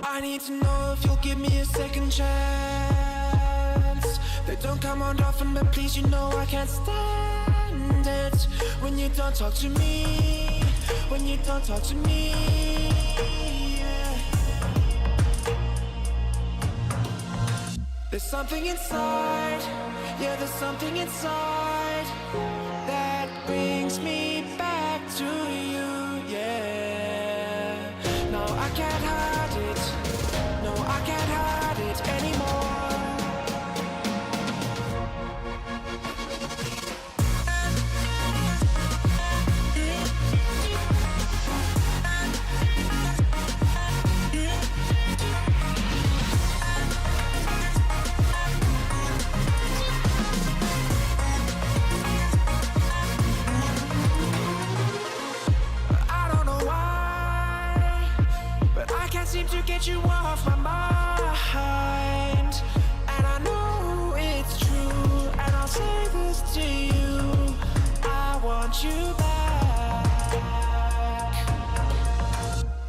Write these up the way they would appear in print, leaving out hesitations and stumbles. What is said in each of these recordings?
I need to know if you'll give me a second chance. They don't come around often, but please, you know I can't stand it when you don't talk to me. When you don't talk to me, yeah. There's something inside, yeah, there's something inside that brings me back to you, yeah. No, I can't hide it, no, I can't hide it anymore. Seem to get you off my mind, and I know it's true, and I'll say this to you, I want you back.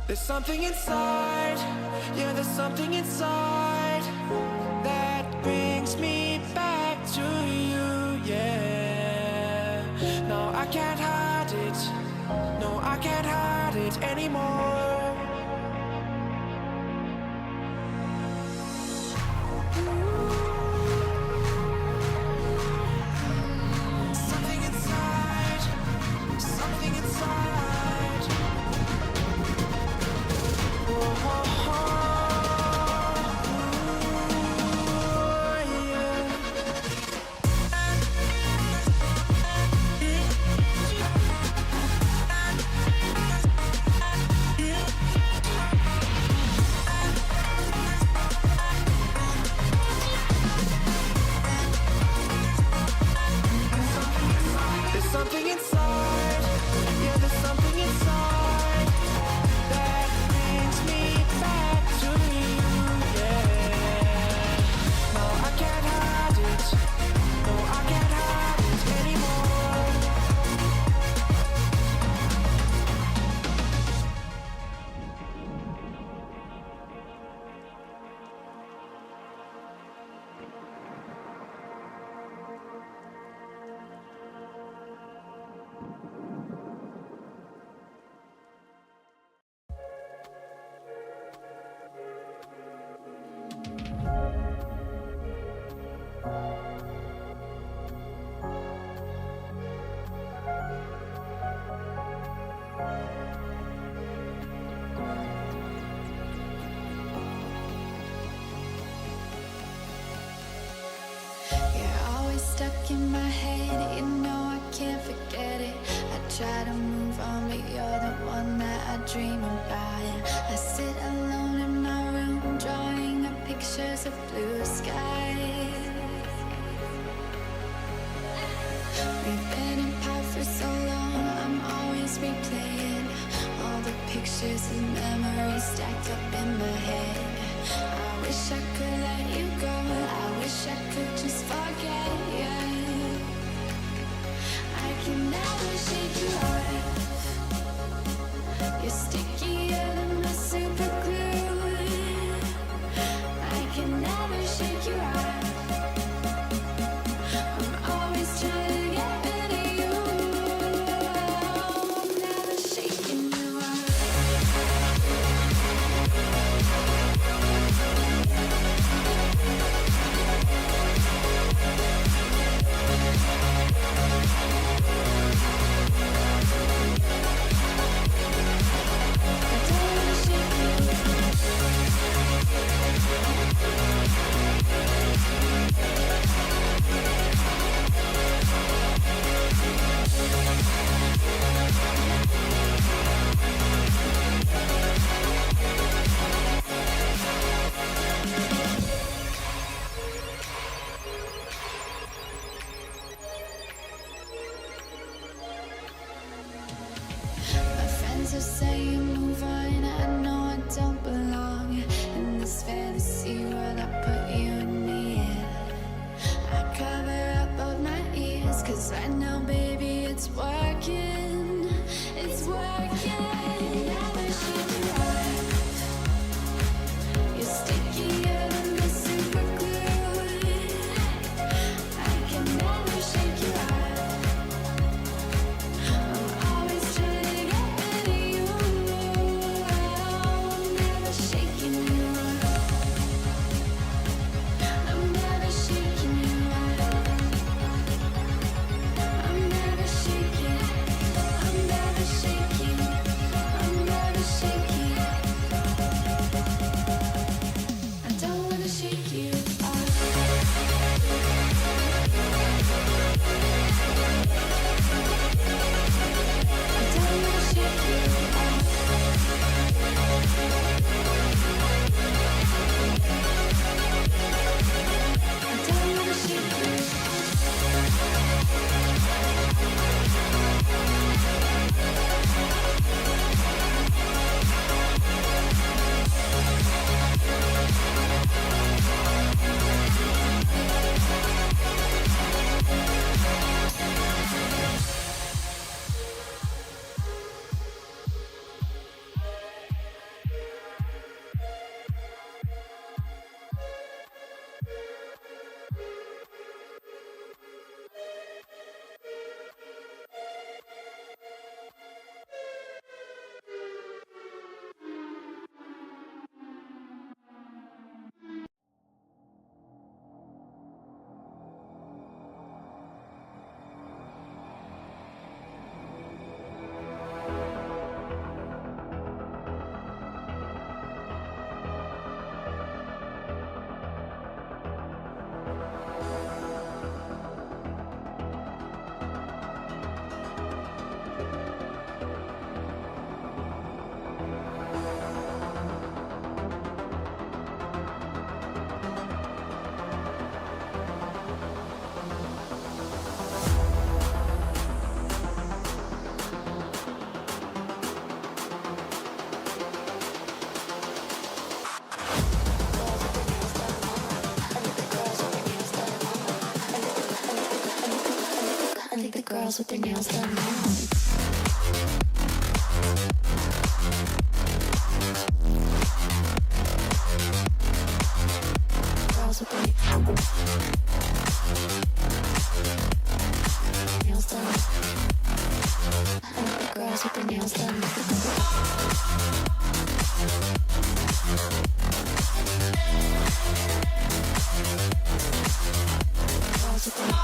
There's something inside, yeah, there's something inside that brings me back to you, yeah. No, I can't hide it, no, I can't hide it anymore. Something inside, yeah, there's something inside that brings me back to you, yeah. No, I can't hide it, no, I can't hide it anymore. Stuck in my head, you know I can't forget it. I try to move on, but you're the one that I dream about. I sit alone in my room, drawing up pictures of blue skies. We've been apart for so long, I'm always replaying all the pictures and memories stacked up in my head. I wish I could let you go, I wish I could just forget you. I can never shake you off. You're stickier than my super glue. I can never shake you off. I'm always trying to get rid of you. I'm never shaking you off. Are saying move on, I know I don't belong in this fantasy world I put you in the end. I cover up both my ears, cause I know baby it's working, it's working. Never shake you off. I think the girls with their nails done now. Girls with their nails done. I think the girls with their nails done. Girls with their